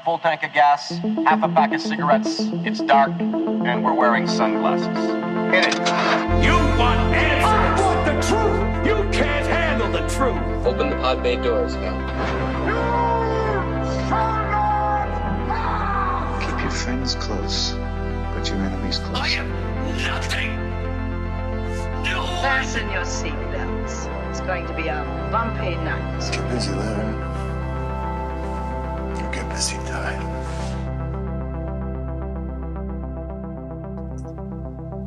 a full tank of gas, half a pack of cigarettes, it's dark, and we're wearing sunglasses. Hit it. You want answers? I want the truth! You can't handle the truth! Open the pod bay doors now. Keep your friends close, but your enemies close. I am nothing! No! Fasten your seatbelts. It's going to be a bumpy night. Get busy living. Or get busy dying.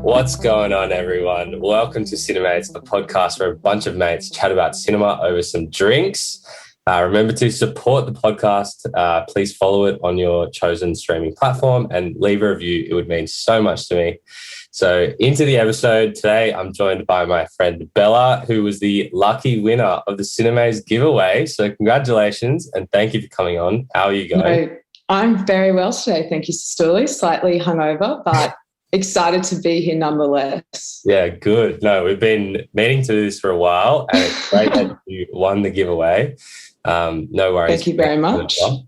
What's going on, everyone? Welcome to Cinemaze, a podcast where a bunch of mates chat about cinema over some drinks. Remember to support the podcast. Please follow it on your chosen streaming platform and leave a review. It would mean so much to me. So into the episode today, I'm joined by my friend Bella, who was the lucky winner of the Cinemaze giveaway. So congratulations and thank you for coming on. How are you going? No, I'm very well today. Thank you, Stoolie. Slightly hungover, but excited to be here nonetheless. Yeah, good. No, we've been meaning to do this for a while and it's great that you won the giveaway. No worries. Thank you very much. So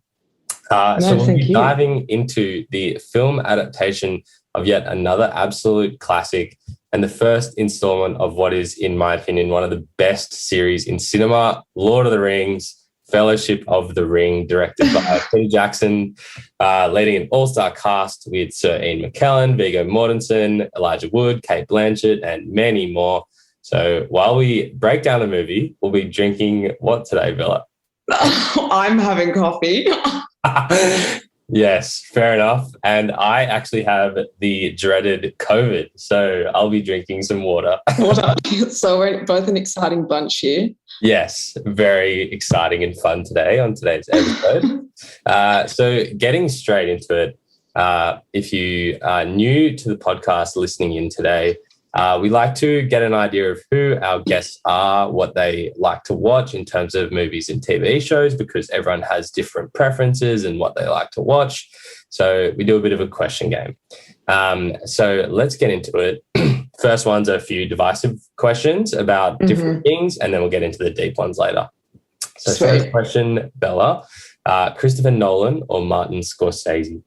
we'll be diving into the film adaptation of yet another absolute classic and the first installment of what is, in my opinion, one of the best series in cinema, Lord of the Rings, Fellowship of the Ring, directed by Peter Jackson, leading an all-star cast with Sir Ian McKellen, Viggo Mortenson, Elijah Wood, Cate Blanchett, and many more. So while we break down the movie, we'll be drinking what today, Bella? I'm having coffee. Yes, fair enough. And I actually have the dreaded COVID, so I'll be drinking some water. So we're both an exciting bunch here. Yes, very exciting and fun today on today's episode. So getting straight into it, if you are new to the podcast listening in today, we like to get an idea of who our guests are, what they like to watch in terms of movies and TV shows, because everyone has different preferences and what they like to watch. So we do a bit of a question game. So let's get into it. First one's a few divisive questions about different things, and then we'll get into the deep ones later. So Sweet. First question, Bella, Christopher Nolan or Martin Scorsese?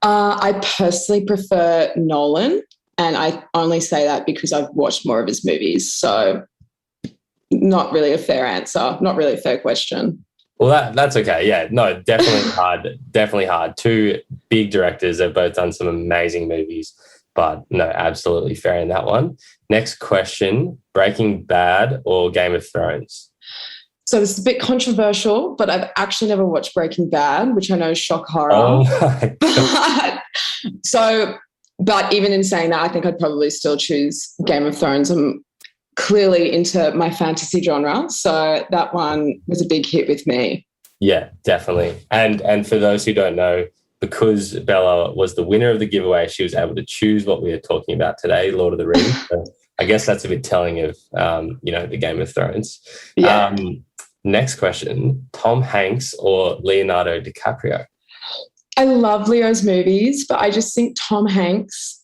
I personally prefer Nolan. And I only say that because I've watched more of his movies. So not really a fair answer, not really a fair question. Well, that's okay. Yeah, no, definitely hard. Definitely hard. Two big directors. They've both done some amazing movies, but no, absolutely fair in that one. Next question, Breaking Bad or Game of Thrones? So this is a bit controversial, but I've actually never watched Breaking Bad, which I know is shock horror. Oh my God. But even in saying that, I think I'd probably still choose Game of Thrones. I'm clearly into my fantasy genre, so that one was a big hit with me. Yeah, definitely. And for those who don't know, because Bella was the winner of the giveaway, she was able to choose what we are talking about today, Lord of the Rings. So I guess that's a bit telling of, the Game of Thrones. Yeah. Next question, Tom Hanks or Leonardo DiCaprio? I love Leo's movies, but I just think Tom Hanks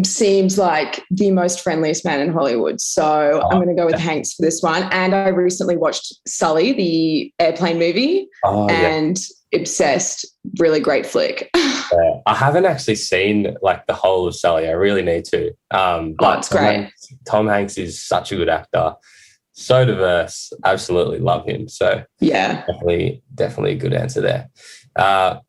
seems like the most friendliest man in Hollywood. So I'm going to go with Hanks for this one. And I recently watched Sully, the airplane movie, and obsessed. Really great flick. Yeah. I haven't actually seen like the whole of Sully. I really need to. But it's great. Tom Hanks is such a good actor. So diverse. Absolutely love him. So yeah, definitely a good answer there.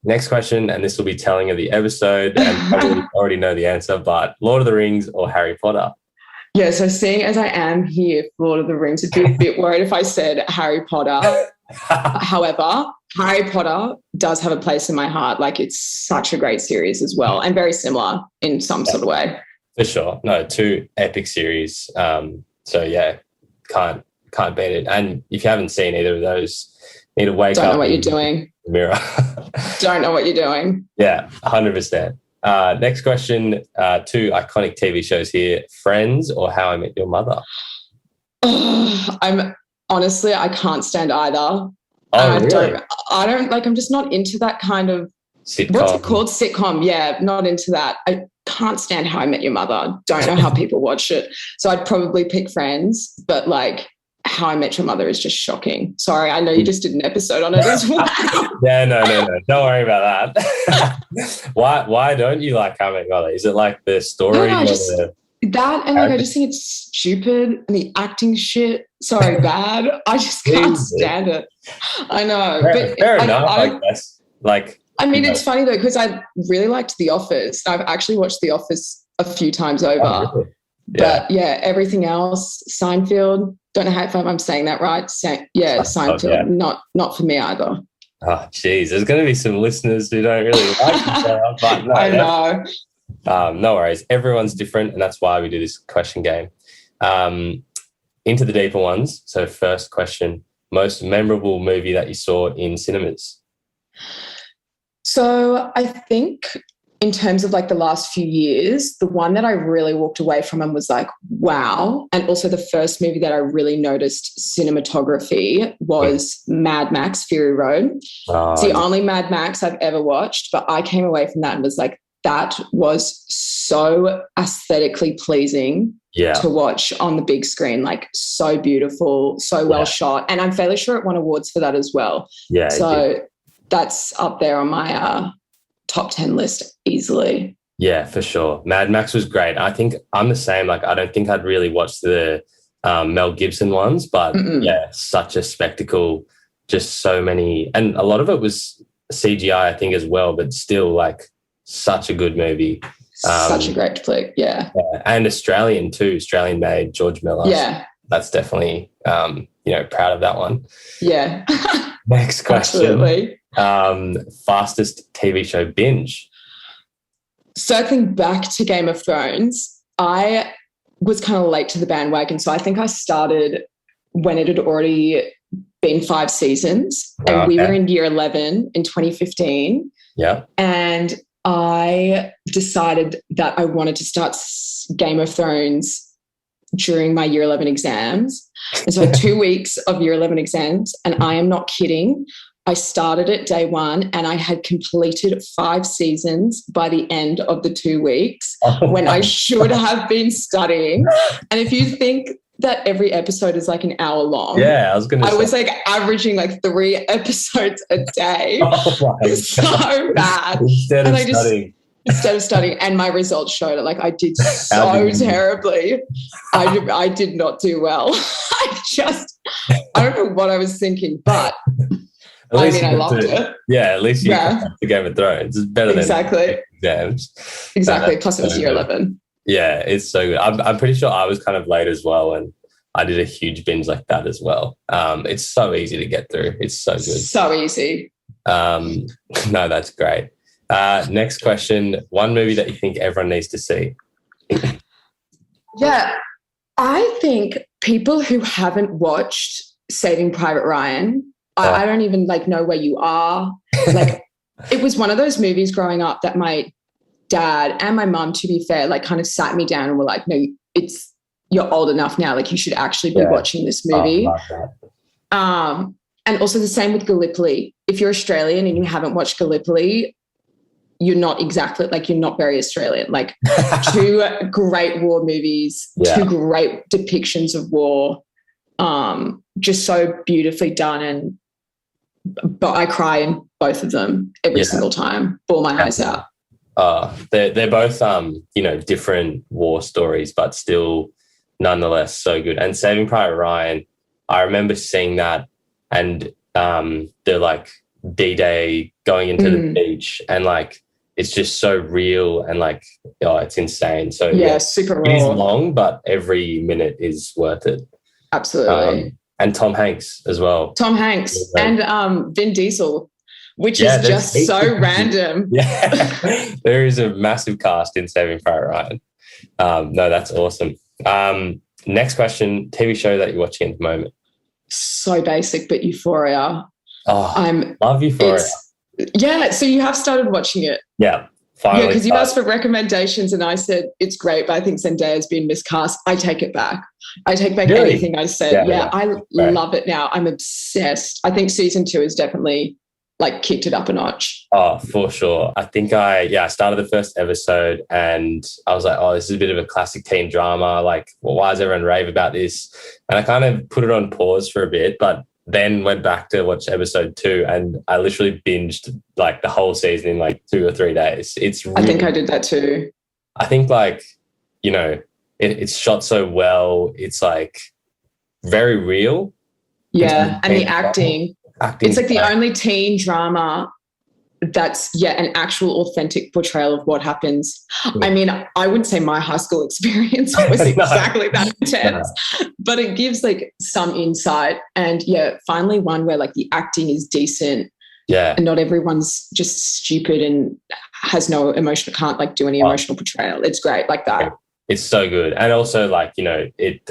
Next question, and this will be telling of the episode, and probably already know the answer, but Lord of the Rings or Harry Potter? Yeah, so seeing as I am here for Lord of the Rings, I'd be a bit worried if I said Harry Potter. However, Harry Potter does have a place in my heart. Like, it's such a great series as well, and very similar in some sort of way. For sure. No, two epic series. So yeah, can't beat it. And if you haven't seen either of those, need to wake up. Don't know what you're doing. Mirror. Don't know what you're doing. Yeah, 100%. Next question, two iconic TV shows here, Friends or How I Met Your Mother? I can't stand either. Really? I'm just not into that kind of sitcom. What's it called? Sitcom. Yeah, not into that. I can't stand How I Met Your Mother. Don't know how people watch it. So I'd probably pick Friends, but like How I Met Your Mother is just shocking. Sorry, I know you just did an episode on it as well. Yeah, no. Don't worry about that. Why don't you like How I Met Your Mother? Is it like the story? No, that, and like I just think it's stupid and the acting shit. Sorry, bad. I just can't stand it. I know, Fair enough. I guess. Like, I mean, it's funny though because I really liked The Office. I've actually watched The Office a few times over. Oh, really? But yeah, everything else, Seinfeld. Don't know if I'm saying that right. Seinfeld. Not for me either. Oh, geez, there's going to be some listeners who don't really like it, but no, I know. No worries. Everyone's different, and that's why we do this question game. Into the deeper ones. So, first question: most memorable movie that you saw in cinemas? So, I think in terms of like the last few years, the one that I really walked away from and was like, wow. And also the first movie that I really noticed cinematography was Mad Max Fury Road. It's the only Mad Max I've ever watched, but I came away from that and was like, that was so aesthetically pleasing to watch on the big screen, like so beautiful, so well shot. And I'm fairly sure it won awards for that as well. Yeah. So that's up there on my top 10 list easily. Yeah, for sure. Mad Max was great. I think I'm the same. Like, I don't think I'd really watched the Mel Gibson ones, but yeah, such a spectacle, just so many. And a lot of it was CGI, I think, as well, but still like such a good movie. Such a great flick, yeah. And Australian too, Australian made, George Miller. Yeah. That's definitely, proud of that one. Yeah. Next question. Absolutely. Fastest TV show binge? Circling back to Game of Thrones, I was kind of late to the bandwagon. So I think I started when it had already been 5 seasons. And we were in year 11 in 2015. Yeah. And I decided that I wanted to start Game of Thrones during my year 11 exams. And so I had 2 weeks of year 11 exams, and I am not kidding. I started it day one and I had completed 5 seasons by the end of the 2 weeks when I should have been studying. And if you think that every episode is like an hour long. Yeah, I was like averaging like 3 episodes a day. Oh my God. So bad. Instead of studying, and my results showed it. Like I did so terribly. I did not do well. I don't know what I was thinking, but I loved it. Yeah, at least you got the Game of Thrones. It's better than exams. Exactly. Plus it was year 11. Yeah, it's so good. I'm pretty sure I was kind of late as well, and I did a huge binge like that as well. It's so easy to get through. It's so good. So easy. No, that's great. Next question. One movie that you think everyone needs to see? Yeah, I think people who haven't watched Saving Private Ryan, I don't even know where you are. Like, it was one of those movies growing up that my dad and my mum, to be fair, kind of sat me down and were like, no, you're old enough now. Like, you should actually be watching this movie. And also the same with Gallipoli. If you're Australian and you haven't watched Gallipoli, you're not exactly, you're not very Australian. 2 great war movies, 2 great depictions of war, just so beautifully done. But I cry in both of them every single time, bawl my eyes out. They're both, different war stories, but still nonetheless so good. And Saving Private Ryan, I remember seeing that, and the D-Day going into the beach, and it's just so real, and it's insane. So super raw. It is long, but every minute is worth it. Absolutely. And Tom Hanks as well. Tom Hanks and Vin Diesel, which is just so random. Yeah, there is a massive cast in Saving Private Ryan. No, that's awesome. Next question, TV show that you're watching at the moment? So basic, but Euphoria. I love Euphoria. So you have started watching it. Yeah, finally. Yeah, because you asked for recommendations and I said, it's great, but I think Zendaya's been miscast. I take it back. I take back anything I said. I love it now. I'm obsessed. I think season 2 is definitely like kicked it up a notch. Oh, for sure. I think I started the first episode and I was like, oh, this is a bit of a classic teen drama. Like, well, why does everyone rave about this? And I kind of put it on pause for a bit, but then went back to watch episode 2 and I literally binged like the whole season in like 2 or 3 days. I think I did that too. I think like, you know, it's shot so well. It's like very real. Yeah. And the acting. It's like the only teen drama that's an actual authentic portrayal of what happens. I mean, I wouldn't say my high school experience was exactly that intense, but it gives like some insight. And finally one where like the acting is decent. Yeah. And not everyone's just stupid and has no emotional, can't like do any emotional portrayal. It's great like that. It's so good. And also like, you know, it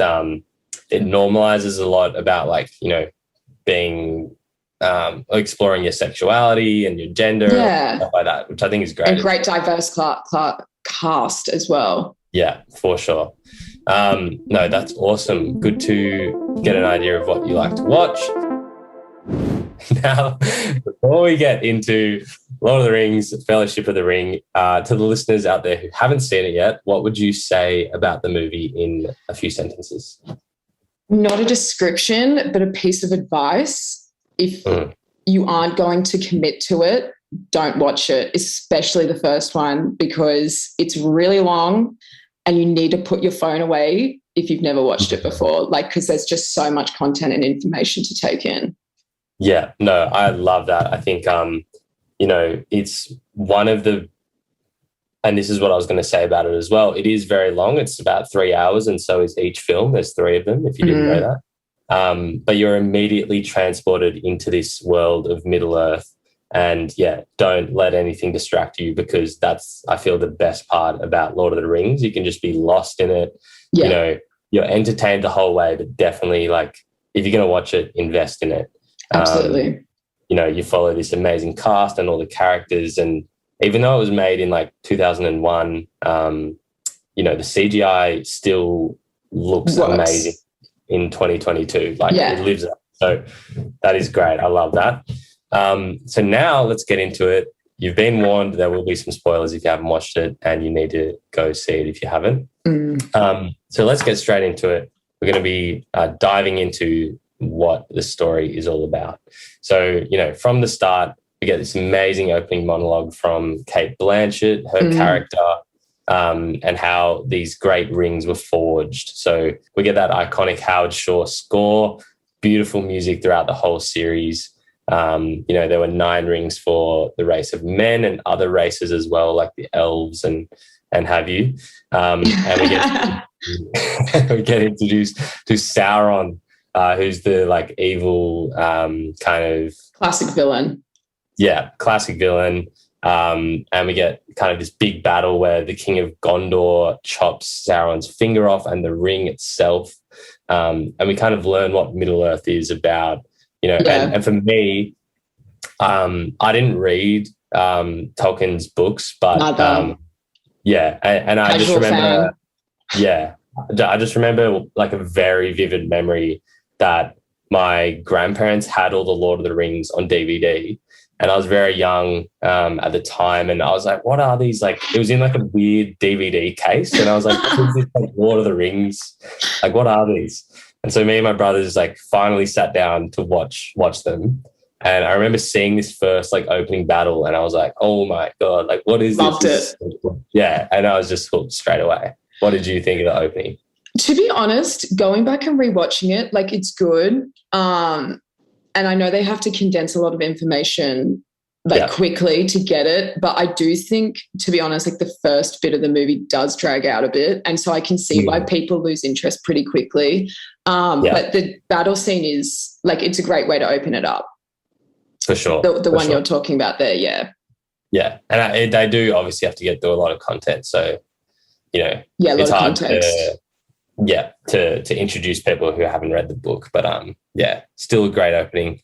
normalizes a lot about like, you know, being exploring your sexuality and your gender, stuff like that, which I think is great. And great diverse cast as well. Yeah, for sure. No, that's awesome. Good to get an idea of what you like to watch. Now, before we get into Lord of the Rings, Fellowship of the Ring, to the listeners out there who haven't seen it yet, what would you say about the movie in a few sentences? Not a description, but a piece of advice. If you aren't going to commit to it, don't watch it, especially the first one, because it's really long and you need to put your phone away if you've never watched it before, like, because there's just so much content and information to take in. Yeah, no, I love that. I think, you know, it's one of the, and this is what I was going to say about it as well. It is very long. It's about 3 hours and so is each film. There's 3 of them, if you didn't know that. But you're immediately transported into this world of Middle-earth and, don't let anything distract you because that's, I feel, the best part about Lord of the Rings. You can just be lost in it. Yeah. You know, you're entertained the whole way, but definitely, like, if you're going to watch it, invest in it. Absolutely. You know, you follow this amazing cast and all the characters, and even though it was made in, like, 2001, you know, the CGI still looks amazing in 2022. Like it lives up. So that is great. I love that. So now let's get into it. You've been warned there will be some spoilers if you haven't watched it and you need to go see it if you haven't. So let's get straight into it. We're going to be diving into what the story is all about. So, you know, from the start, we get this amazing opening monologue from Cate Blanchett, her character, and how these great rings were forged. So we get that iconic Howard Shore score, beautiful music throughout the whole series. You know, there were 9 rings for the race of men and other races as well, like the elves and have you. And we get introduced to Sauron, who's the like evil kind of classic villain. Yeah, classic villain. And we get kind of this big battle where the King of Gondor chops Sauron's finger off and the ring itself. And we kind of learn what Middle-earth is about, you know. And for me, I didn't read Tolkien's books, but and I just remember, I just remember like a very vivid memory that my grandparents had all the Lord of the Rings on DVD. And I was very young at the time, and I was like, what are these? Like, it was in like a weird DVD case, and I was like, what is this, like, Lord of the Rings? Like, what are these? And so me and my brothers like finally sat down to watch them. And I remember seeing this first like opening battle, and I was like, oh my God, like, what is Loved this? Loved it. Yeah. And I was just hooked straight away. What did you think of the opening? To be honest, going back and rewatching it, like, it's good. And I know they have to condense a lot of information like quickly to get it. But I do think, to be honest, like the first bit of the movie does drag out a bit. And so I can see why people lose interest pretty quickly. But the battle scene is like, it's a great way to open it up. For sure. The one you're talking about there. Yeah. Yeah. And they do obviously have to get through a lot of content. So, you know, it's hard to introduce people who haven't read the book, but still a great opening.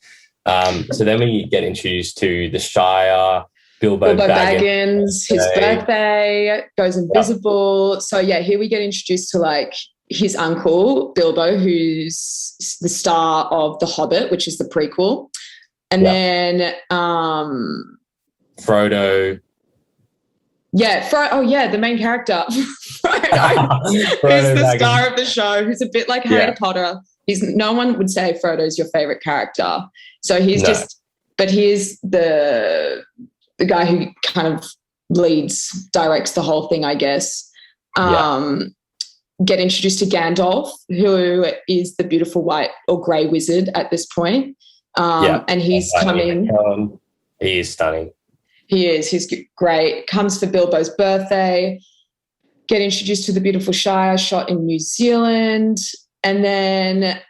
So then we get introduced to the Shire, Bilbo Baggins, his birthday, goes invisible. So here we get introduced to like his uncle Bilbo, who's the star of The Hobbit, which is the prequel. And then Frodo. Yeah, the main character, Frodo, who's the star of the show, who's a bit like Harry Potter. No one would say Frodo's your favorite character. So he's but he's the guy who kind of directs the whole thing, I guess. Get introduced to Gandalf, who is the beautiful white or grey wizard at this point. And he's coming. He is stunning. He is. He's great. Comes for Bilbo's birthday. Get introduced to the beautiful Shire, shot in New Zealand. And then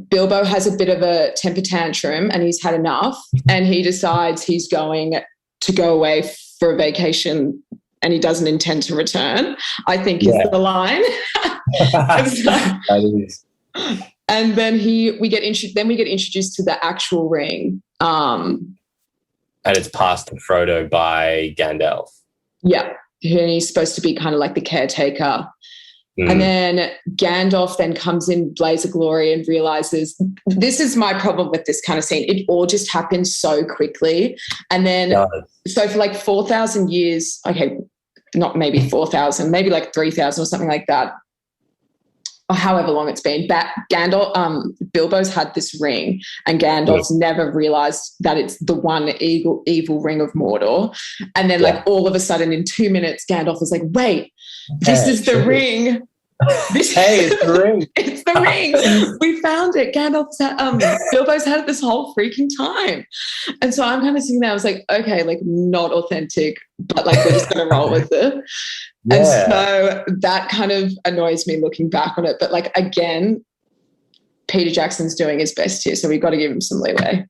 Bilbo has a bit of a temper tantrum and he's had enough. And he decides he's going to go away for a vacation and he doesn't intend to return, I think is the line. And then we get introduced to the actual ring. And it's passed to Frodo by Gandalf. Yeah. And he's supposed to be kind of like the caretaker. And then Gandalf then comes in blaze of glory and realizes, this is my problem with this kind of scene. It all just happens so quickly. And then, so for like 4,000 years, okay, not maybe 4,000, maybe like 3,000 or something like that, or however long it's been, Bilbo's had this ring and Gandalf's never realised that it's the one evil ring of Mordor. And then like all of a sudden in 2 minutes, Gandalf is like, wait, this is the ring. It's the ring. It's the ring. We found it. Bilbo's had it this whole freaking time. And so I'm kind of sitting there, I was like, okay, like not authentic, but like we're just going to roll with it. And so that kind of annoys me looking back on it. But like, again, Peter Jackson's doing his best here. So we've got to give him some leeway.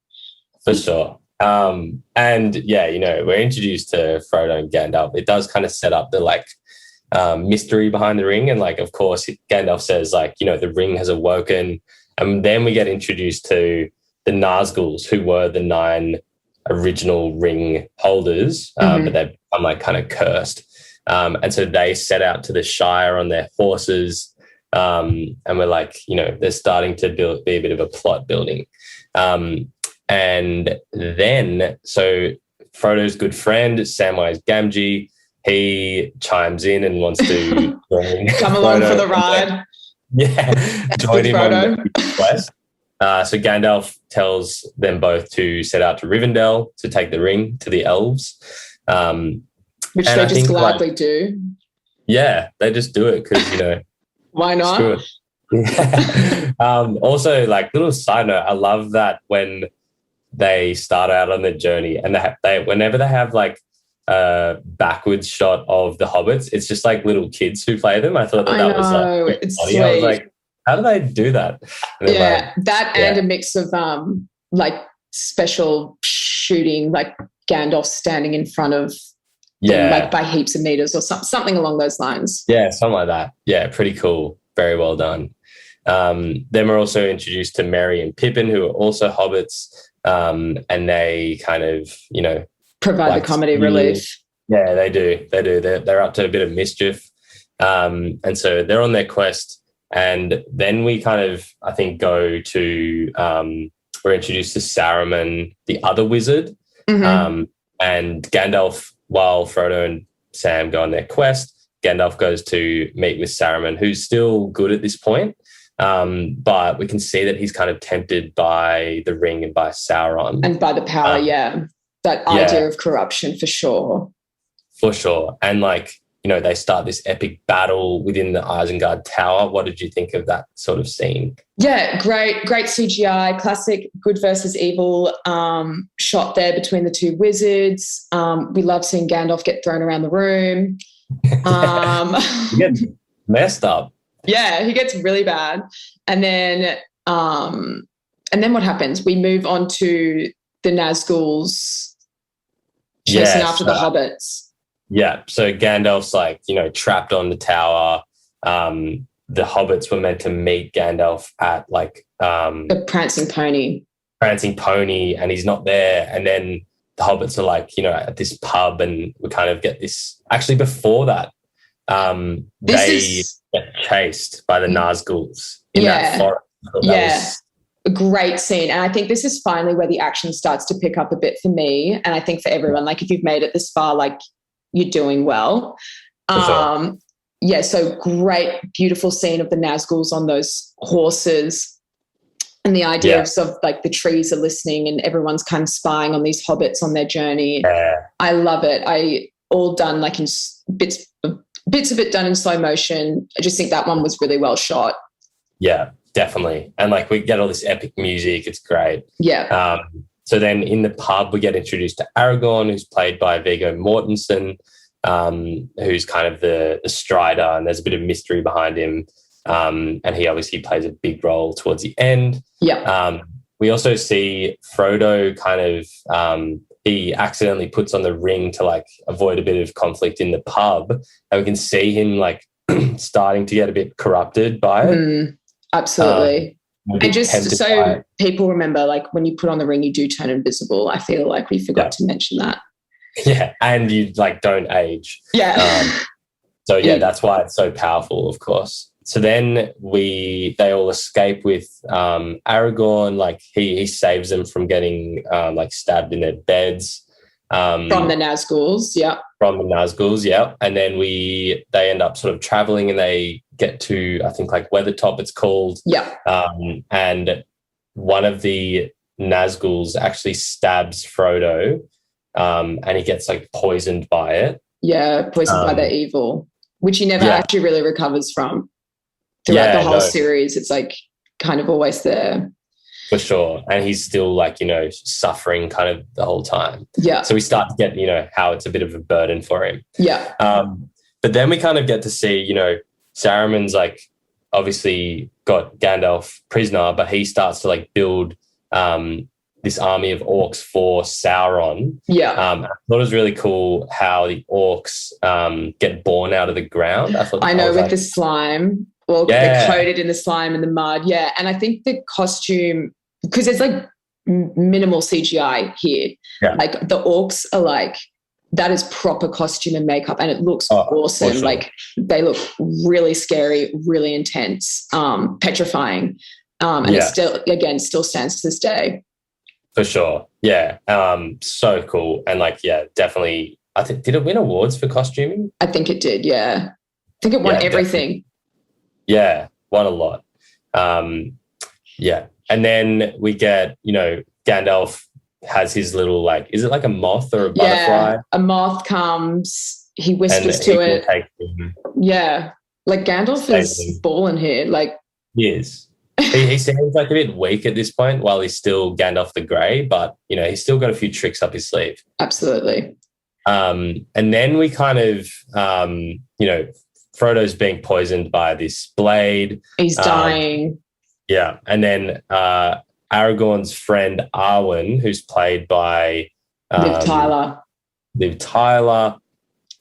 For sure. And yeah, we're introduced to Frodo and Gandalf. It does kind of set up the like mystery behind the ring. And like, of course, Gandalf says like, the ring has awoken. And then we get introduced to the Nazguls, who were the 9 original ring holders, but they've become like kind of cursed. And so they set out to the Shire on their horses. And we're like, they're starting to be a bit of a plot building. And then, so Frodo's good friend, Samwise Gamgee, he chimes in and wants to come along for the ride. Join him on the quest. So Gandalf tells them both to set out to Rivendell to take the ring to the elves. Which they just gladly do. Yeah, they just do it because, why not? Also, like, little side note, I love that when they start out on the journey and they whenever they have like a backwards shot of the hobbits, it's just like little kids who play them. I thought that was like it's funny. Sweet. I was like, how do they do that? And and a mix of like special shooting, like Gandalf standing in front of them, like by heaps of meters or something along those lines. Yeah, something like that. Yeah, pretty cool. Very well done. Then we're also introduced to Merry and Pippin, who are also hobbits, and they kind of, provide the comedy relief. Yeah, they do. They're up to a bit of mischief. And so they're on their quest. And then we kind of, I think, go to, we're introduced to Saruman, the other wizard. And Gandalf, while Frodo and Sam go on their quest, Gandalf goes to meet with Saruman, who's still good at this point. But we can see that he's kind of tempted by the ring and by Sauron. And by the power, that idea of corruption, for sure. For sure. And like, they start this epic battle within the Isengard Tower. What did you think of that sort of scene? Yeah, great CGI, classic good versus evil shot there between the two wizards. We love seeing Gandalf get thrown around the room. He gets messed up. Yeah, he gets really bad. And then what happens? We move on to the Nazguls chasing after the hobbits. Yeah, so Gandalf's like, trapped on the tower. The hobbits were meant to meet Gandalf at like the Prancing Pony, and he's not there. And then the hobbits are like, at this pub, and we kind of get this. Actually, before that, they get chased by the Nazguls in that forest. a great scene. And I think this is finally where the action starts to pick up a bit for me. And I think for everyone, like if you've made it this far, like you're doing well. Sure. Yeah, so great, beautiful scene of the Nazguls on those horses. And the idea of like the trees are listening and everyone's kind of spying on these hobbits on their journey. I love it. All done like in bits of it done in slow motion. I just think that one was really well shot. Yeah, definitely. And like we get all this epic music. It's great. Yeah. So then in the pub, we get introduced to Aragorn, who's played by Viggo Mortenson, who's kind of the strider, and there's a bit of mystery behind him. And he obviously plays a big role towards the end. Yeah. We also see Frodo kind of he accidentally puts on the ring to like avoid a bit of conflict in the pub, and we can see him like starting to get a bit corrupted by it. Absolutely. And just so people remember, like when you put on the ring, you do turn invisible. I feel like we forgot to mention that. Yeah, and you like don't age. Yeah. So that's why it's so powerful, of course. So then they all escape with Aragorn. Like he saves them from getting like stabbed in their beds. From the Nazguls, yeah. From the Nazguls, yeah. And then they end up sort of traveling, and they get to, I think, like Weathertop it's called. Yeah. And one of the Nazguls actually stabs Frodo, and he gets like poisoned by it. Yeah, poisoned by their evil, which he never actually really recovers from. Throughout the whole series, it's like kind of always there. For sure. And he's still like, suffering kind of the whole time. Yeah. So we start to get, how it's a bit of a burden for him. Yeah. But then we kind of get to see, Saruman's like obviously got Gandalf prisoner, but he starts to like build this army of orcs for Sauron. Yeah. I thought it was really cool how the orcs get born out of the ground. I know, with the slime. Well, they're coated in the slime and the mud. Yeah. And I think the costume, because there's like minimal CGI here. Yeah. Like the orcs are like, that is proper costume and makeup, and it looks awesome. Sure. Like they look really scary, really intense, petrifying. And it still stands to this day. For sure. Yeah. So cool. And like, definitely. I think, did it win awards for costuming? I think it did. Yeah. I think it won everything. Definitely. Yeah, won a lot. And then we get, Gandalf has his little, like, is it like a moth or a butterfly? Yeah, a moth comes, he whispers to it. Yeah, like Gandalf is balling here. Like, he is. He seems like a bit weak at this point while he's still Gandalf the Grey, but, he's still got a few tricks up his sleeve. Absolutely. And then we kind of, Frodo's being poisoned by this blade. He's dying. Yeah. And then Aragorn's friend Arwen, who's played by Liv Tyler.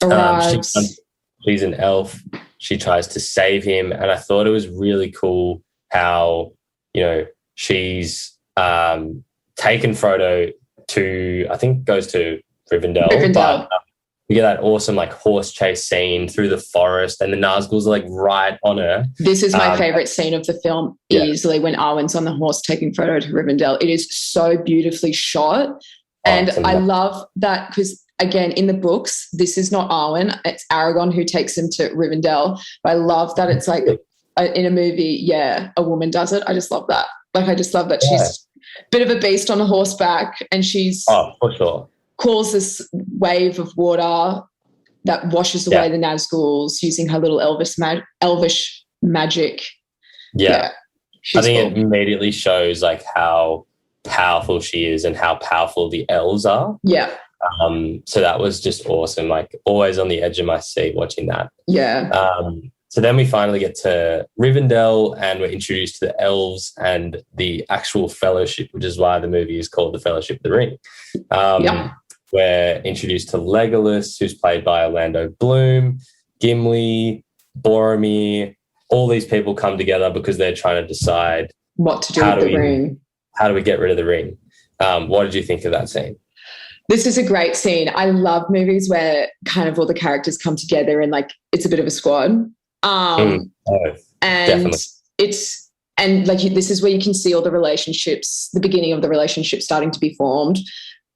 Arrives. She's an elf. She tries to save him. And I thought it was really cool how, she's taken Frodo to, I think goes to Rivendell. But, we get that awesome like horse chase scene through the forest, and the Nazguls are like right on her. This is my favorite scene of the film, easily, when Arwen's on the horse taking Frodo to Rivendell. It is so beautifully shot. And I love that because, again, in the books, this is not Arwen, it's Aragorn who takes him to Rivendell. But I love that it's like in a movie, a woman does it. I just love that. Like, I just love that she's a bit of a beast on a horseback, and she's... Oh, for sure. Calls this wave of water that washes away the Nazguls using her little elvish magic. Yeah. I think it immediately shows like how powerful she is and how powerful the elves are. Yeah. So that was just awesome. Like always on the edge of my seat watching that. Yeah. So then we finally get to Rivendell, and we're introduced to the elves and the actual fellowship, which is why the movie is called The Fellowship of the Ring. We're introduced to Legolas, who's played by Orlando Bloom, Gimli, Boromir. All these people come together because they're trying to decide what to do with the ring. How do we get rid of the ring? What did you think of that scene? This is a great scene. I love movies where kind of all the characters come together and like it's a bit of a squad. And definitely. it's and like this is where you can see all the relationships, the beginning of the relationship starting to be formed.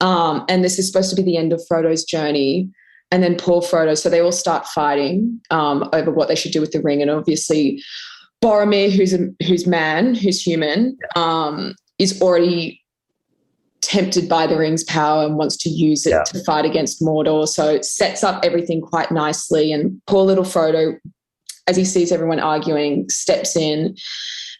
And this is supposed to be the end of Frodo's journey. And then poor Frodo, so they all start fighting over what they should do with the ring. And obviously Boromir, who's human, is already tempted by the ring's power and wants to use it to fight against Mordor. So it sets up everything quite nicely. And poor little Frodo, as he sees everyone arguing, steps in.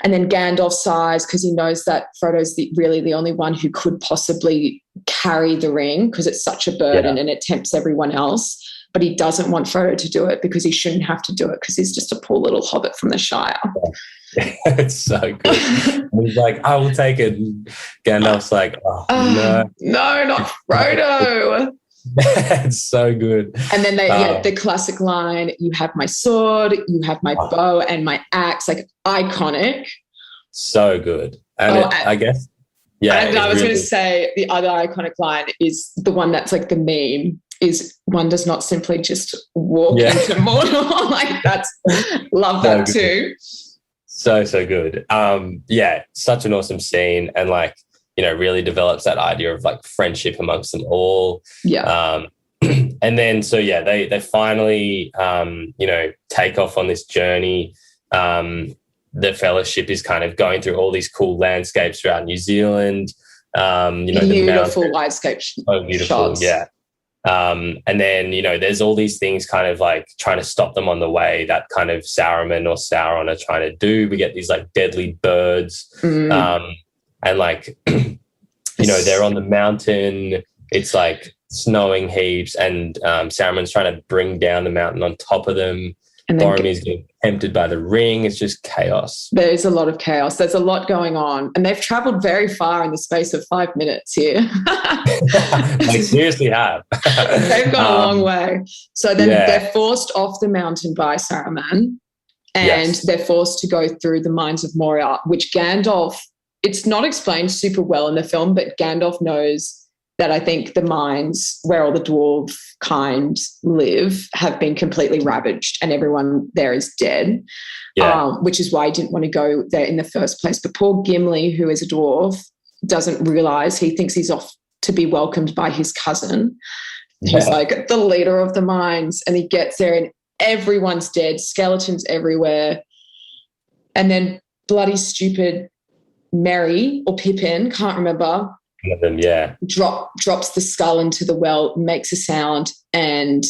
And then Gandalf sighs because he knows that Frodo's really the only one who could possibly carry the ring because it's such a burden and it tempts everyone else. But he doesn't want Frodo to do it because he shouldn't have to do it because he's just a poor little hobbit from the Shire. It's so good. He's like, I will take it. And Gandalf's like, no, not Frodo. It's so good. And then the classic line, you have my sword, you have my bow and my axe, like iconic. So good. And I guess, and I was going to say the other iconic line is the one that's like the meme is one does not simply just walk into Mordor. Like love that too. So good. Such an awesome scene. And like, really develops that idea of like friendship amongst them all. Yeah. And then, they finally, take off on this journey. The Fellowship is kind of going through all these cool landscapes throughout New Zealand. Beautiful landscape shots. Yeah. And then, there's all these things kind of like trying to stop them on the way that kind of Sauron are trying to do. We get these like deadly birds. And like, they're on the mountain. It's like snowing heaps, and Saruman's trying to bring down the mountain on top of them. And Boromir's getting tempted by the ring. It's just chaos. There's a lot of chaos. There's a lot going on, and they've travelled very far in the space of 5 minutes here. They seriously have. They've gone a long way. So then they're forced off the mountain by Saruman, and they're forced to go through the mines of Moria, which Gandalf. It's not explained super well in the film, but Gandalf knows that I think the mines where all the dwarf kind live have been completely ravaged and everyone there is dead, which is why he didn't want to go there in the first place. But poor Gimli, who is a dwarf, doesn't realise. He thinks he's off to be welcomed by his cousin, who's like the leader of the mines, and he gets there and everyone's dead, skeletons everywhere. And then bloody stupid Merry or Pippin, can't remember. One of them, drops the skull into the well, makes a sound, and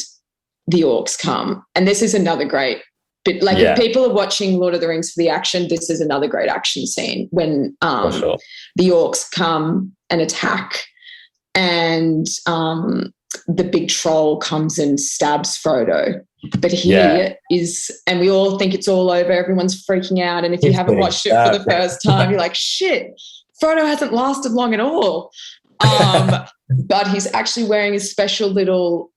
the orcs come. And this is another great bit. Like if people are watching Lord of the Rings for the action, this is another great action scene when the orcs come and attack, and the big troll comes and stabs Frodo. But he is, and we all think it's all over. Everyone's freaking out. And if you haven't watched it for the first time, you're like, shit, Frodo hasn't lasted long at all. But he's actually wearing a special little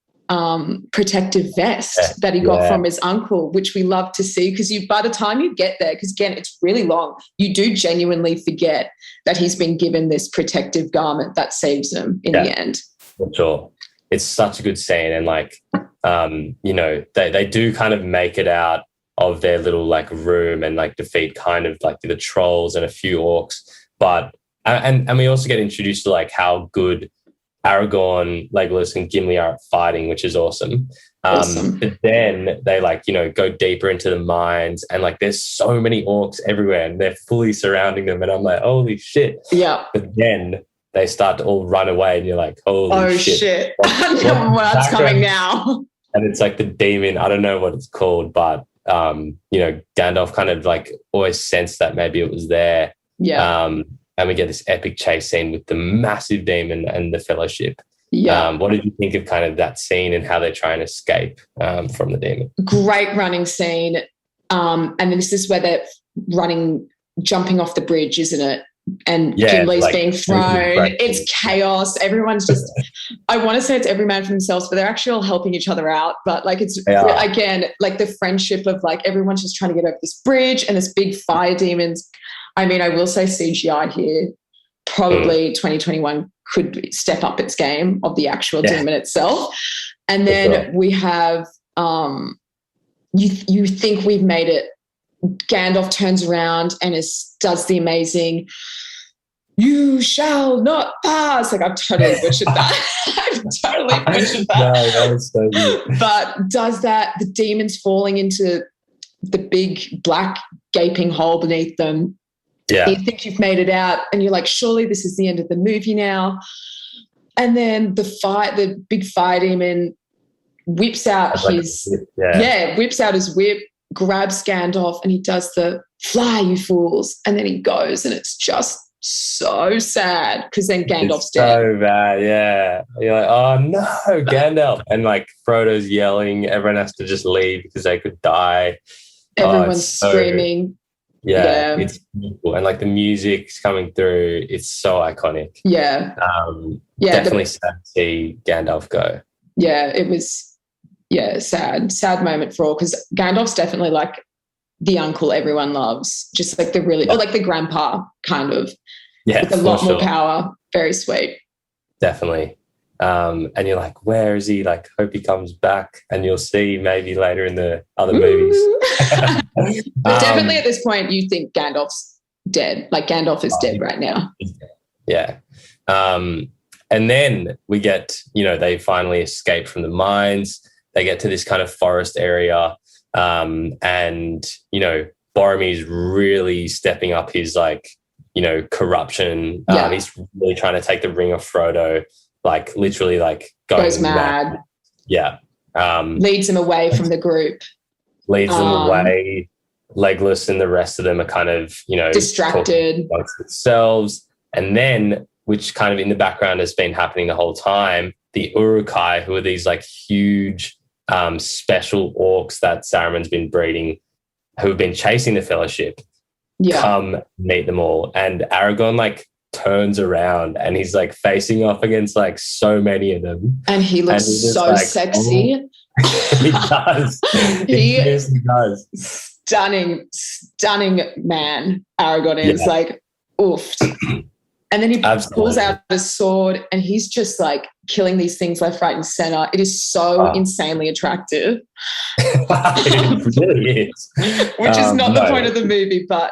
protective vest that he got from his uncle, which we love to see because by the time you get there, because again, it's really long, you do genuinely forget that he's been given this protective garment that saves him in the end. For sure. It's such a good scene. And like, they do kind of make it out of their little like room and like defeat kind of like the trolls and a few orcs. But and we also get introduced to like how good Aragorn, Legolas, and Gimli are at fighting, which is awesome. But then they like, go deeper into the mines and like there's so many orcs everywhere and they're fully surrounding them. And I'm like, holy shit. Yeah. But then they start to all run away and you're like, holy shit. What's coming now? And it's like the demon, I don't know what it's called, but, Gandalf kind of like always sensed that maybe it was there. Yeah. And we get this epic chase scene with the massive demon and the Fellowship. Yeah. What did you think of kind of that scene and how they try and escape from the demon? Great running scene. And then this is where they're jumping off the bridge, isn't it? And Gimli's being thrown. It's chaos. Everyone's just, I want to say it's every man for themselves, but they're actually all helping each other out. But like it's, again, like the friendship of like everyone's just trying to get over this bridge and this big fire demons. I mean, I will say CGI here, probably 2021 could step up its game of the actual demon itself. And then we have, you think we've made it Gandalf turns around and does the amazing "You shall not pass." Like, I've totally butchered that. I've totally butchered that. No, that was so good. But does that, the demons falling into the big black gaping hole beneath them. Yeah. You think you've made it out and you're like, surely this is the end of the movie now. And then the big fire demon whips out whips out his whip, grabs Gandalf, and he does the "Fly, you fools." And then he goes, and it's just so sad because then Gandalf's dead. So bad, yeah. You're like, oh no, Gandalf. And like Frodo's yelling, everyone has to just leave because they could die. Everyone's screaming. Yeah, it's beautiful. And like the music's coming through, it's so iconic. Yeah. Definitely sad to see Gandalf go. Yeah, it was sad moment for all, because Gandalf's definitely like the uncle everyone loves, just like or like the grandpa kind of. Yeah, with a lot more power. Very sweet. Definitely. And you're like, where is he? Like, hope he comes back. And you'll see maybe later in the other movies. But definitely at this point, you think Gandalf's dead. Like, Gandalf is dead right now. Yeah. And then we get, they finally escape from the mines. They get to this kind of forest area. And, Boromir's really stepping up his, like, corruption. He's really trying to take the ring off Frodo, like literally like goes mad. Yeah. Leads them away from the group. Leads them away. Legolas and the rest of them are kind of, distracted amongst themselves. And then, which kind of in the background has been happening the whole time, the Uruk-hai, who are these like huge special orcs that Saruman's been breeding, who have been chasing the Fellowship, come meet them all. And Aragorn like turns around and he's like facing off against like so many of them. And he looks so like, sexy. Oh. He does. He does. Stunning man, Aragorn is like, oof. And then he pulls out his sword and he's just like killing these things left, right, and center. It is so insanely attractive. It really is. Which is not the point of the movie, but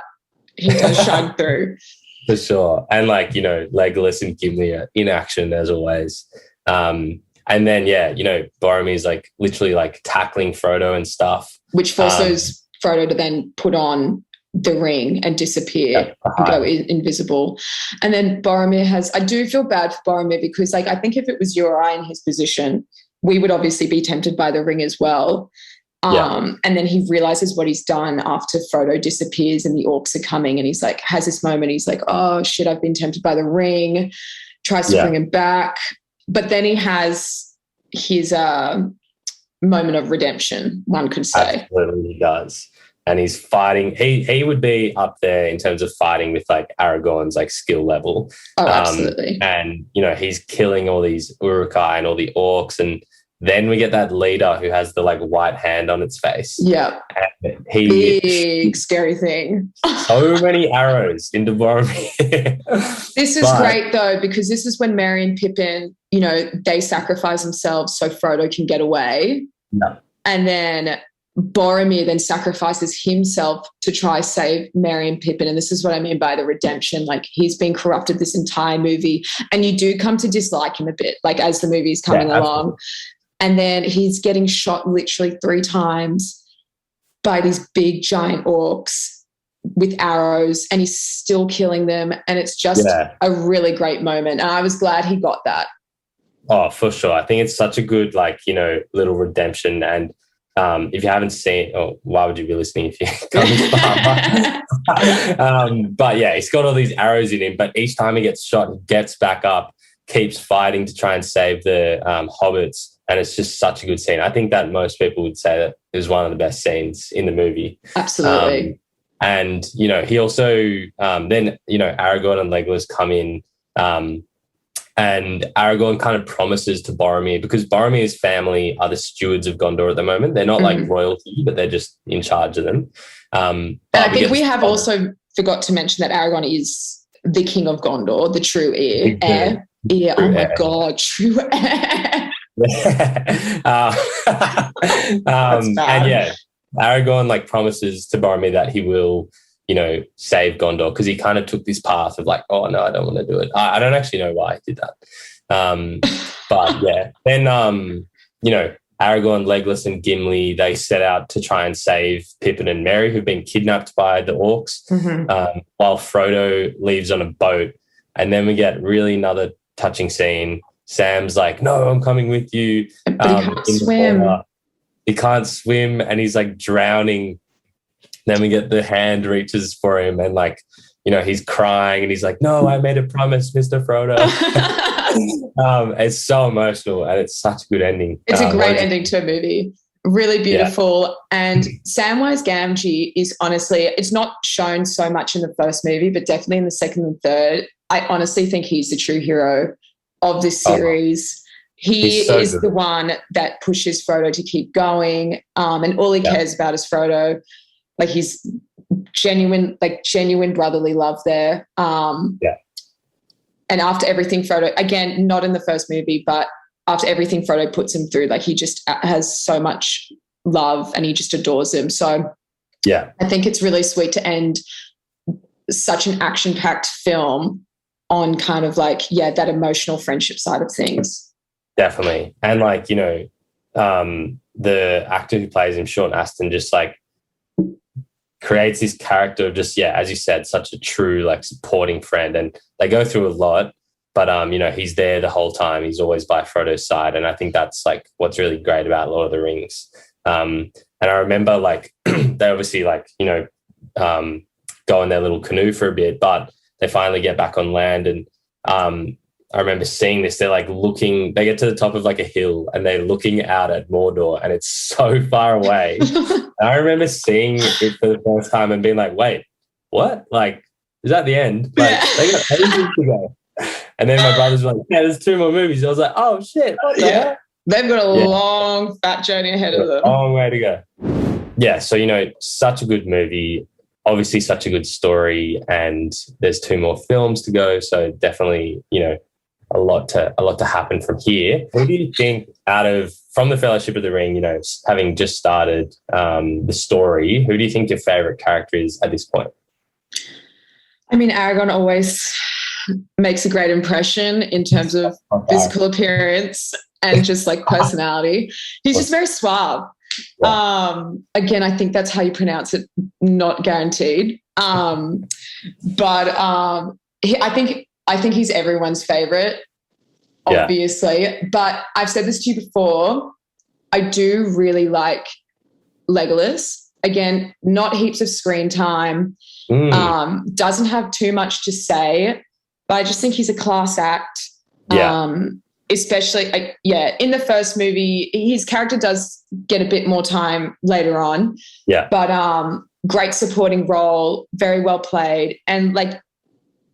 he does shine through. For sure. And like, Legolas and Gimli are in action as always. And then, Boromir's like literally like tackling Frodo and stuff. Which forces Frodo to then put on the ring and disappear and go invisible. And then Boromir I do feel bad for Boromir because like I think if it was you or I in his position, we would obviously be tempted by the ring as well. And then he realizes what he's done after Frodo disappears and the orcs are coming, and he's like, has this moment. He's like, oh shit, I've been tempted by the ring, tries to bring him back. But then he has his moment of redemption, one could say. Absolutely, he does. And he's fighting. He would be up there in terms of fighting with like Aragorn's like skill level. Oh, absolutely. And, he's killing all these Uruk-hai and all the orcs. And then we get that leader who has the like white hand on its face. Yeah. And big scary thing. So many arrows into Boromir. This is great though, because this is when Merry and Pippin, they sacrifice themselves so Frodo can get away. Yeah. And then Boromir then sacrifices himself to try save Merry and Pippin. And this is what I mean by the redemption. Like, he's been corrupted this entire movie, and you do come to dislike him a bit, like as the movie is coming along. And then he's getting shot literally 3 times by these big giant orcs with arrows, and he's still killing them. And it's just a really great moment. And I was glad he got that. Oh, for sure. I think it's such a good, like, little redemption. And if you haven't seen, why would you be listening if you come this far? But yeah, he's got all these arrows in him, but each time he gets shot, he gets back up, keeps fighting to try and save the hobbits. And it's just such a good scene. I think that most people would say that it was one of the best scenes in the movie. Absolutely. And, he also, then, Aragorn and Legolas come in, and Aragorn kind of promises to Boromir, because Boromir's family are the stewards of Gondor at the moment. They're not like royalty, but they're just in charge of them. And I think we have also forgot to mention that Aragorn is the king of Gondor, the true heir. Oh my God, true heir. And Aragorn like promises to Boromir that he will, save Gondor, because he kind of took this path of like, oh no, I don't want to do it. I don't actually know why he did that. But yeah, then Aragorn, Legolas, and Gimli, they set out to try and save Pippin and Merry, who've been kidnapped by the orcs, while Frodo leaves on a boat. And then we get really another touching scene. Sam's like, no, I'm coming with you. But he can't swim. He can't swim and he's like drowning. Then we get the hand reaches for him and like, he's crying and he's like, no, I made a promise, Mr. Frodo. It's so emotional and it's such a good ending. It's a great ending to a movie. Really beautiful. Yeah. And Samwise Gamgee is honestly, it's not shown so much in the first movie, but definitely in the second and third. I honestly think he's the true hero of this series. He is the one that pushes Frodo to keep going. And all he cares about is Frodo. Like he's genuine brotherly love there. And after everything Frodo, again, not in the first movie, but after everything Frodo puts him through, like he just has so much love and he just adores him. So I think it's really sweet to end such an action-packed film on kind of like, that emotional friendship side of things. Definitely. And like, the actor who plays him, Sean Astin, just like creates this character of just, as you said, such a true like supporting friend. And they go through a lot, but he's there the whole time. He's always by Frodo's side. And I think that's like what's really great about Lord of the Rings. And I remember like they obviously like, go in their little canoe for a bit, but they finally get back on land. And I remember seeing this, they're like looking, they get to the top of like a hill and they're looking out at Mordor and it's so far away. And I remember seeing it for the first time and being like, wait, what? Like, is that the end? Like, they got ages to go. And then my brothers were like, there's 2 more movies. I was like, oh shit, what the heck? They've got a long, fat journey ahead of them. Long way to go. Yeah, so, such a good movie, obviously such a good story, and there's 2 more films to go. So definitely, a lot to happen from here. What do you think from the Fellowship of the Ring, having just started the story, who do you think your favourite character is at this point? I mean, Aragorn always makes a great impression in terms of physical appearance and just like personality. He's just very suave. Again, I think that's how you pronounce it, not guaranteed. But I think he's everyone's favorite, obviously. But I've said this to you before, I do really like Legolas. Again, not heaps of screen time, doesn't have too much to say, but I just think he's a class act. Especially, in the first movie, his character does get a bit more time later on. But great supporting role, very well played, and like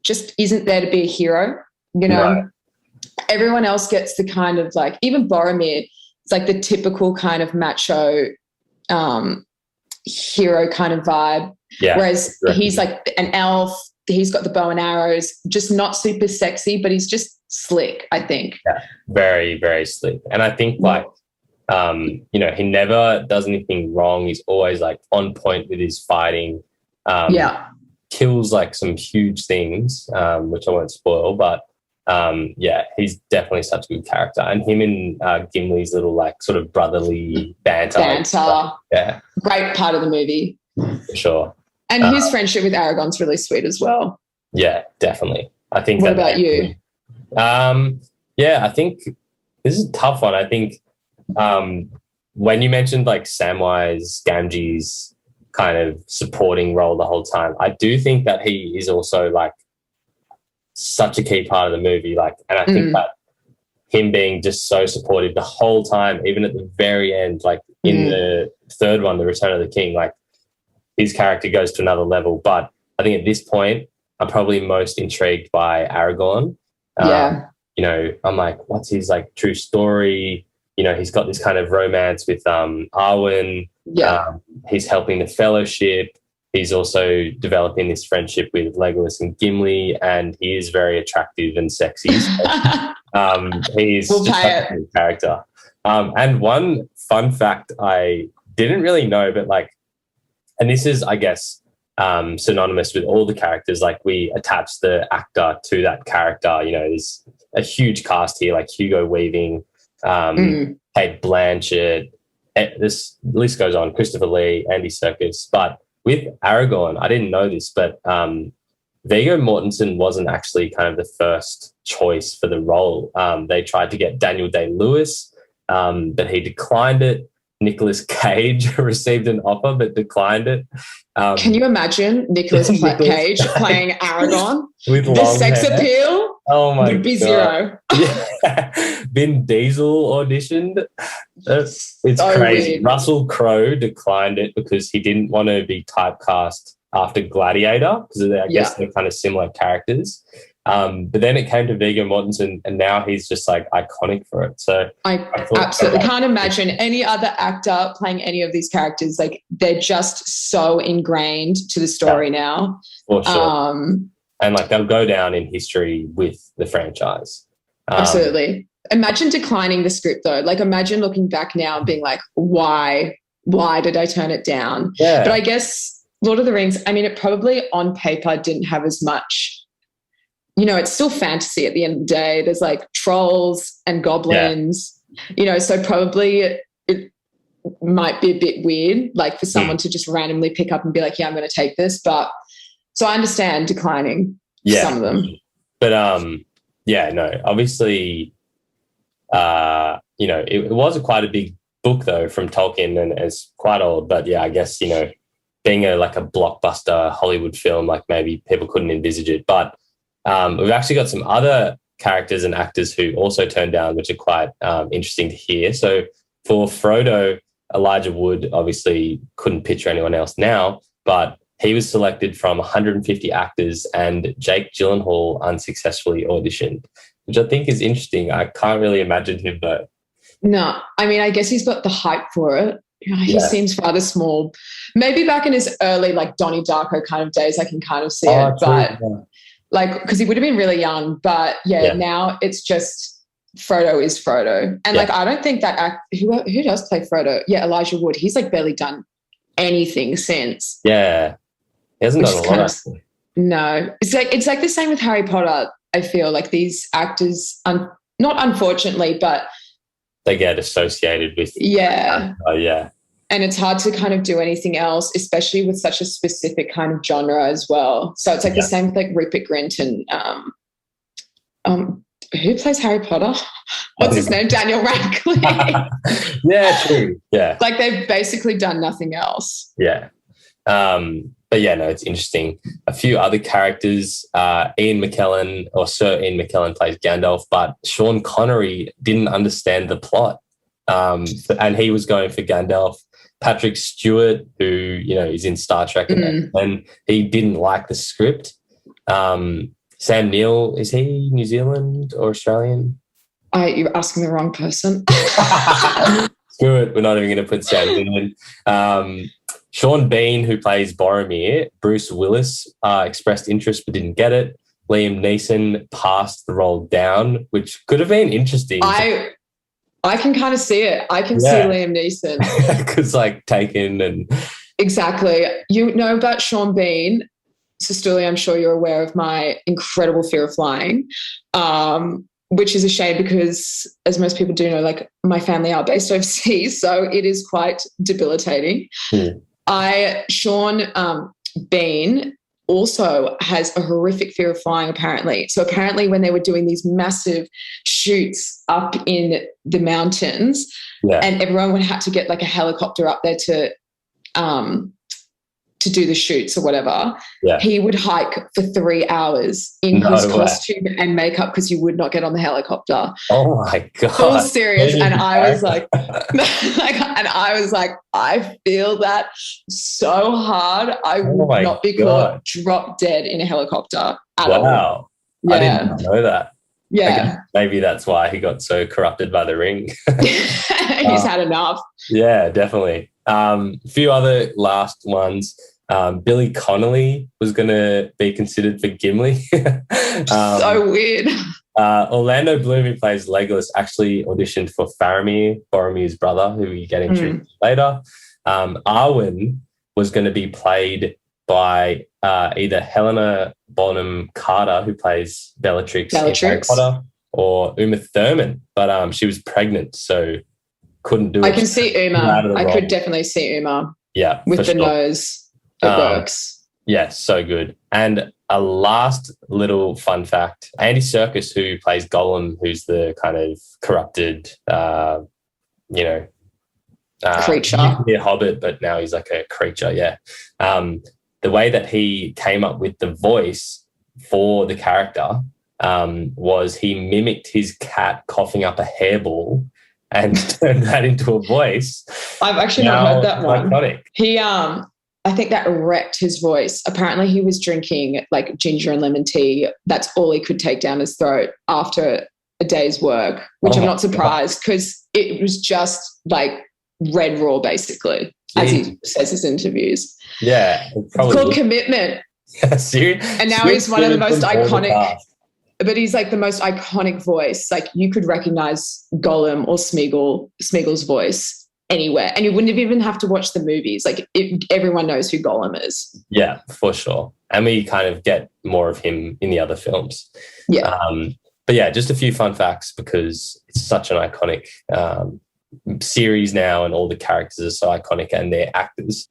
just isn't there to be a hero, No. Everyone else gets the kind of like, even Boromir, it's like the typical kind of macho hero kind of vibe. Whereas he's like an elf, he's got the bow and arrows, just not super sexy, but he's just slick, I think. Very, very slick. And I think like, he never does anything wrong. He's always like on point with his fighting. Kills like some huge things, which I won't spoil, but he's definitely such a good character. And him and Gimli's little like sort of brotherly banter. Great part of the movie. For sure. And his friendship with Aragorn's really sweet as well. Yeah, definitely. I think. What about you? I think this is a tough one. I think when you mentioned like Samwise Gamgee's kind of supporting role the whole time, I do think that he is also like such a key part of the movie. Like, and I think that him being just so supportive the whole time, even at the very end, like in the third one, The Return of the King, like his character goes to another level. But I think at this point, I'm probably most intrigued by Aragorn. I'm like, what's his like true story? He's got this kind of romance with Arwen. He's helping the Fellowship. He's also developing this friendship with Legolas and Gimli, and he is very attractive and sexy. So, he's just such a good character. And one fun fact I didn't really know, but like, and this is, I guess, synonymous with all the characters. Like, we attach the actor to that character. You know, there's a huge cast here, like Hugo Weaving, Cate Blanchett. This list goes on. Christopher Lee, Andy Serkis. But with Aragorn, I didn't know this, but Viggo Mortensen wasn't actually kind of the first choice for the role. They tried to get Daniel Day-Lewis, but he declined it. Nicolas Cage received an offer but declined it. Can you imagine Nicolas Cage playing Aragorn? With the long sex hair. appeal would be zero. Yeah. Vin Diesel auditioned. It's So crazy. weird. Russell Crowe declined it because he didn't want to be typecast after Gladiator, because I guess they're kind of similar characters. But then it came to Viggo Mortensen, and now he's just like iconic for it. So I absolutely can't imagine any other actor playing any of these characters. Like, they're just so ingrained to the story now. For sure. And like, they'll go down in history with the franchise. Absolutely. Imagine declining the script though. Like, imagine looking back now and being like, why did I turn it down? Yeah. But I guess Lord of the Rings, I mean, it probably on paper didn't have as much, you know, it's still fantasy at the end of the day. There's like trolls and goblins, you know, so probably it might be a bit weird, like for someone to just randomly pick up and be like, yeah, I'm going to take this. But so I understand declining some of them. But obviously, you know, it was quite a big book though from Tolkien, and it's quite old. But yeah, I guess, you know, being a blockbuster Hollywood film, like maybe people couldn't envisage it. But we've actually got some other characters and actors who also turned down, which are quite interesting to hear. So for Frodo, Elijah Wood obviously couldn't picture anyone else now, but he was selected from 150 actors, and Jake Gyllenhaal unsuccessfully auditioned, which I think is interesting. I can't really imagine him though. No, I mean, I guess he's got the hype for it. You know, he seems rather small. Maybe back in his early, like, Donnie Darko kind of days, I can kind of see it. But like, because he would have been really young. But now it's just Frodo is Frodo. And like, I don't think that who does play Frodo? Yeah, Elijah Wood. He's like barely done anything since. Yeah. He hasn't done a lot. No. It's like the same with Harry Potter. I feel like these actors, not unfortunately, but they get associated with. Yeah. And it's hard to kind of do anything else, especially with such a specific kind of genre as well. So it's like the same with like Rupert Grint and who plays Harry Potter? What's his name? Daniel Radcliffe. Yeah, true. Yeah. Like, they've basically done nothing else. Yeah. But yeah, no, it's interesting. A few other characters, Ian McKellen, or Sir Ian McKellen, plays Gandalf, but Sean Connery didn't understand the plot. And he was going for Gandalf. Patrick Stewart, who, you know, is in Star Trek, and he didn't like the script. Sam Neill, is he New Zealand or Australian? You're asking the wrong person. Screw it, we're not even going to put Sam Neill in. Sean Bean, who plays Boromir, Bruce Willis expressed interest but didn't get it. Liam Neeson passed the role down, which could have been interesting. I can kind of see it. I can see Liam Neeson. Because like Taken and... Exactly. You know about Sean Bean. So, Stuli, I'm sure you're aware of my incredible fear of flying, which is a shame because, as most people do know, like, my family are based overseas, so it is quite debilitating. Sean Bean also has a horrific fear of flying, apparently. So apparently when they were doing these massive shoots up in the mountains and everyone had to get like a helicopter up there to do the shoots or whatever, he would hike for 3 hours in his costume and makeup because you would not get on the helicopter. Oh my God. Full serious. And I was like, I feel that so hard. I would not be caught drop dead in a helicopter at all. Wow. Yeah. I didn't know that. Yeah. Maybe that's why he got so corrupted by the ring. He's had enough. Yeah, definitely. A few other last ones. Billy Connolly was going to be considered for Gimli. So weird. Orlando Bloom, who plays Legolas, actually auditioned for Boromir's brother, who we get introduced later. Arwen was going to be played by either Helena Bonham Carter, who plays Bellatrix in Harry Potter, or Uma Thurman, but she was pregnant, so couldn't do it. I can see Uma. I could definitely see Uma. Yeah, with the nose, it works. Yeah, so good. And a last little fun fact: Andy Serkis, who plays Gollum, who's the kind of corrupted, creature. He used to be a hobbit, but now he's like a creature. Yeah. The way that he came up with the voice for the character was he mimicked his cat coughing up a hairball and turned that into a voice. I've actually not heard that one. Iconic. He, I think that wrecked his voice. Apparently he was drinking like ginger and lemon tea. That's all he could take down his throat after a day's work, which I'm not surprised because it was just like red raw basically, as he says in his interviews. Yeah. It's called commitment. And now he's one of the most iconic, but he's like the most iconic voice. Like you could recognize Gollum or Smeagol's voice anywhere, and you wouldn't even have to watch the movies. Like everyone knows who Gollum is. Yeah, for sure. And we kind of get more of him in the other films. Yeah. But yeah, just a few fun facts because it's such an iconic series now, and all the characters are so iconic and their actors.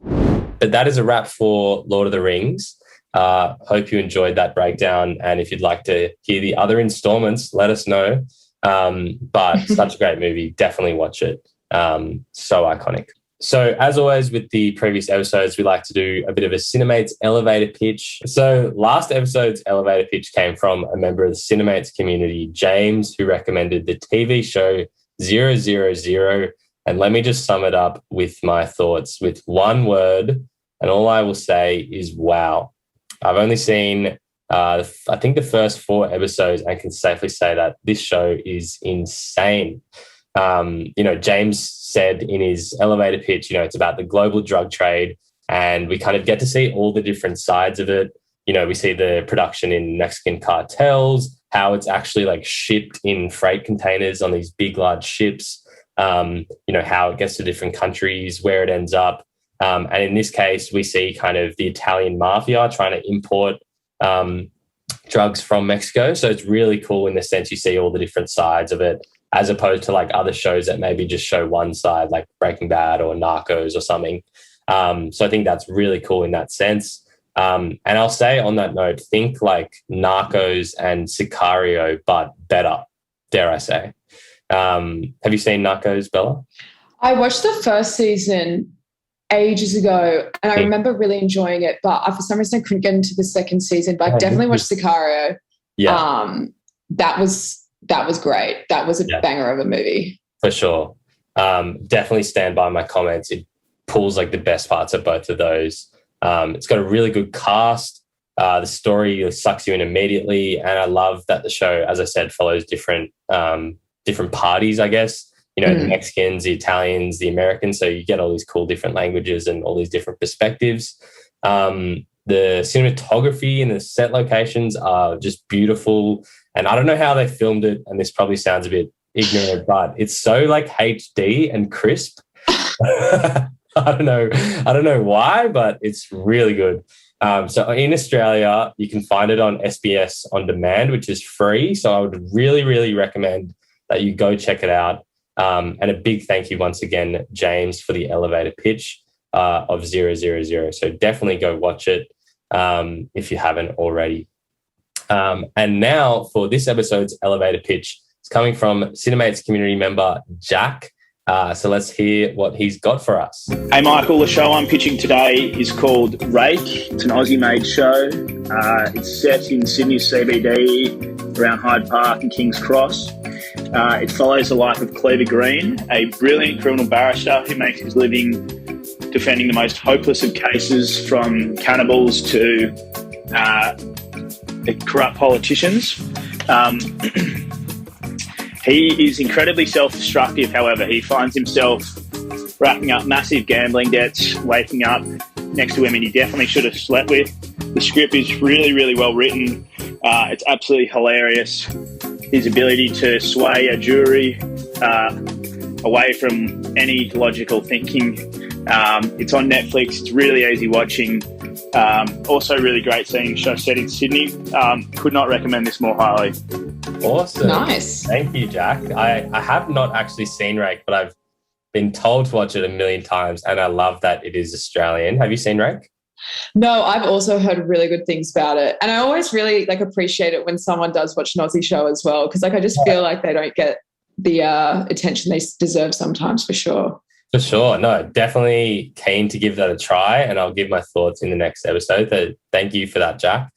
But that is a wrap for Lord of the Rings. Hope you enjoyed that breakdown, and if you'd like to hear the other installments, let us know. But such a great movie, definitely watch it. So iconic. So as always with the previous episodes, we like to do a bit of a Cinemates elevator pitch. So last episode's elevator pitch came from a member of the Cinemates community, James, who recommended the TV show 000. And let me just sum it up with my thoughts with one word. And all I will say is, wow. I've only seen, I think the first 4 episodes, and can safely say that this show is insane. James said in his elevator pitch, it's about the global drug trade, and we kind of get to see all the different sides of it. We see the production in Mexican cartels, how it's actually like shipped in freight containers on these big, large ships, how it gets to different countries, where it ends up. And in this case, we see kind of the Italian mafia trying to import drugs from Mexico. So it's really cool in the sense you see all the different sides of it, as opposed to like other shows that maybe just show one side, like Breaking Bad or Narcos or something. So I think that's really cool in that sense. And I'll say on that note, think like Narcos and Sicario, but better, dare I say. Have you seen Narcos, Bella? I watched the first season ages ago, and I remember really enjoying it, but for some reason I couldn't get into the second season, but I definitely watched Sicario. Yeah. That was great. That was a banger of a movie. For sure. Definitely stand by my comments. It pulls like the best parts of both of those. It's got a really good cast. The story sucks you in immediately. And I love that the show, as I said, follows different parties, I guess. The Mexicans, the Italians, the Americans. So you get all these cool different languages and all these different perspectives. The cinematography and the set locations are just beautiful. And I don't know how they filmed it, and this probably sounds a bit ignorant, but it's so like HD and crisp. I don't know why, but it's really good. So in Australia, you can find it on SBS On Demand, which is free. So I would really, really recommend that you go check it out. And a big thank you once again, James, for the elevator pitch of 000. So definitely go watch it if you haven't already. And now for this episode's elevator pitch, it's coming from Cinemates community member Jack. So let's hear what he's got for us. Hey Michael, the show I'm pitching today is called Rake. It's an Aussie-made show. It's set in Sydney CBD, around Hyde Park and King's Cross. It follows the life of Cleaver Green, a brilliant criminal barrister who makes his living defending the most hopeless of cases, from cannibals to corrupt politicians. He is incredibly self-destructive, however. He finds himself racking up massive gambling debts, waking up next to women he definitely should have slept with. The script is really, really well written. It's absolutely hilarious. His ability to sway a jury away from any logical thinking. It's on Netflix. It's really easy watching. Also really great seeing show set in Sydney. Could not recommend this more highly. Awesome. Nice. Thank you, Jack. I have not actually seen Rake, but I've been told to watch it a million times, and I love that it is Australian. Have you seen Rake? No, I've also heard really good things about it. And I always really appreciate it when someone does watch an Aussie show as well, because I just feel like they don't get the attention they deserve sometimes, for sure. For sure. No, definitely keen to give that a try, and I'll give my thoughts in the next episode. So thank you for that, Jack.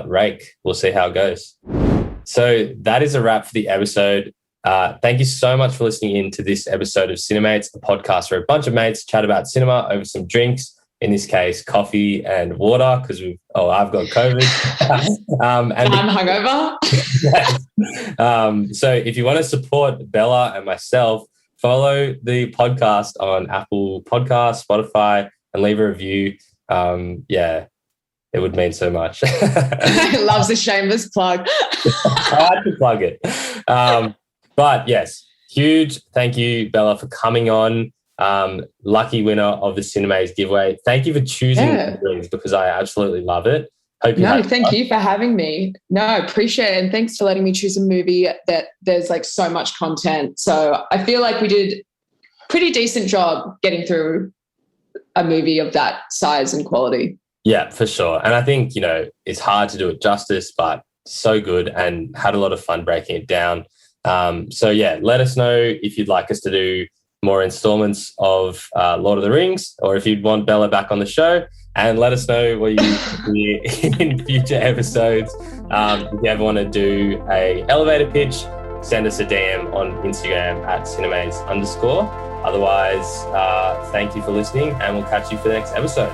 Rake, we'll see how it goes. So that is a wrap for the episode. Thank you so much for listening in to this episode of Cinemates, a podcast where a bunch of mates chat about cinema over some drinks, in this case, coffee and water, because I've got COVID. And I'm hungover. So if you want to support Bella and myself, follow the podcast on Apple Podcasts, Spotify, and leave a review. It would mean so much. Loves a shameless plug. I had to plug it. But yes, huge thank you, Bella, for coming on. Lucky winner of the Cinemaze giveaway. Thank you for choosing the rings, because I absolutely love it. Thank you for having me. No, I appreciate it. And thanks for letting me choose a movie that there's so much content. So I feel like we did a pretty decent job getting through a movie of that size and quality. Yeah, for sure. And I think, it's hard to do it justice, but so good, and had a lot of fun breaking it down. Let us know if you'd like us to do more installments of Lord of the Rings, or if you'd want Bella back on the show, and let us know what you hear in future episodes. If you ever want to do a elevator pitch, send us a DM on Instagram at cinemaze_. Otherwise, thank you for listening, and we'll catch you for the next episode.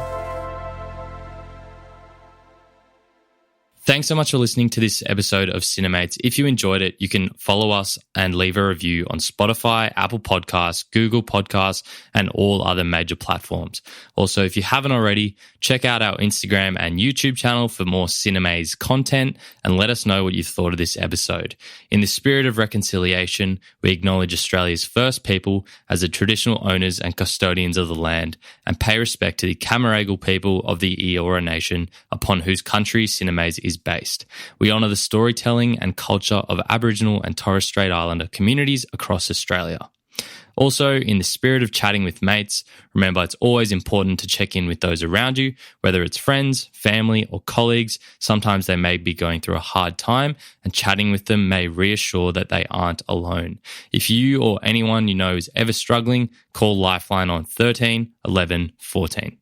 Thanks so much for listening to this episode of Cinemates. If you enjoyed it, you can follow us and leave a review on Spotify, Apple Podcasts, Google Podcasts, and all other major platforms. Also, if you haven't already, check out our Instagram and YouTube channel for more Cinemaze content, and let us know what you thought of this episode. In the spirit of reconciliation, we acknowledge Australia's first people as the traditional owners and custodians of the land, and pay respect to the Cammeraygal people of the Eora Nation, upon whose country Cinemaze is based. We honour the storytelling and culture of Aboriginal and Torres Strait Islander communities across Australia. Also, in the spirit of chatting with mates, remember it's always important to check in with those around you, whether it's friends, family, or colleagues. Sometimes they may be going through a hard time, and chatting with them may reassure that they aren't alone. If you or anyone you know is ever struggling, call Lifeline on 13 11 14.